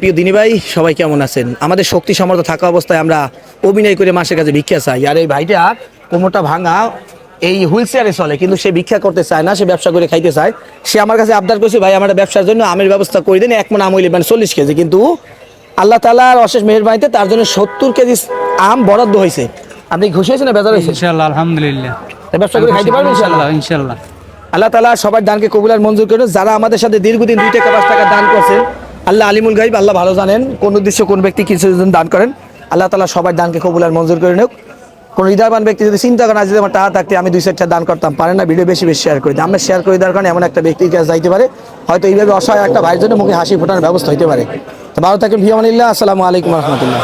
প্রিয় দিনী ভাই, সবাই কেমন আছেন? আমাদের শক্তি সামর্থ্য থাকা অবস্থায় আমরা অভিনয় করে মাসের কাছে ভিক্ষা চাই। আর এই ভাইটা কোমরটা ভাঙা, এই হুইল চেয়ারে চলে, কিন্তু সে ভিক্ষা করতে চায় না, সে ব্যবসা করে খাইতে চায়। সে আমার কাছে আবদার করছে, ভাই আমার ব্যবসার জন্য আমের ব্যবস্থা করে দেন, 1 মণ আম হইলে মানে 40 কেজি। কিন্তু আল্লাহ তাআলার অশেষ মেহেরবানিতে তার জন্য 70 কেজি আম বরাদ্দ হয়েছে। আপনি খুশি হয়েছেন না বেজার হয়েছে? ইনশাআল্লাহ, আলহামদুলিল্লাহ। ব্যবসা করে খাইতে পারবেন ইনশাআল্লাহ। ইনশাআল্লাহ। আল্লাহ তাআলা সবার দানকে কবুল আর মঞ্জুর করুন। যারা আমাদের সাথে দীর্ঘদিন 2 টাকা 5 টাকা দান করছেন, আল্লাহ আলিমুল গাইব, আল্লাহ ভালো জানেন কোন উদ্দেশ্য কোন ব্যক্তি কিছু দান করেন। আল্লাহ তাআলা সবার দানকে কবুল আর মঞ্জুর করে নিক। কোন হৃদয়বান ব্যক্তি যদি চিন্তা করেন যদি আমার টাকা থাকতে আমি 2 দান করতাম, পারেন না, ভিডিও বেশি বেশি শেয়ার করে দিই। আমরা শেয়ার করে দেওয়ার কারণে এমন একটা ব্যক্তির কাছে যাইতে পারে, হয়তো এইভাবে অসহায় একটা ভাইয়ের জন্য মুখে হাসি ফোটানোর ব্যবস্থা হইতে পারে। তো ভালো থাকেন, ফি আমানিল্লাহ। আসসালামু আলাইকুম ওয়া রাহমাতুল্লাহ।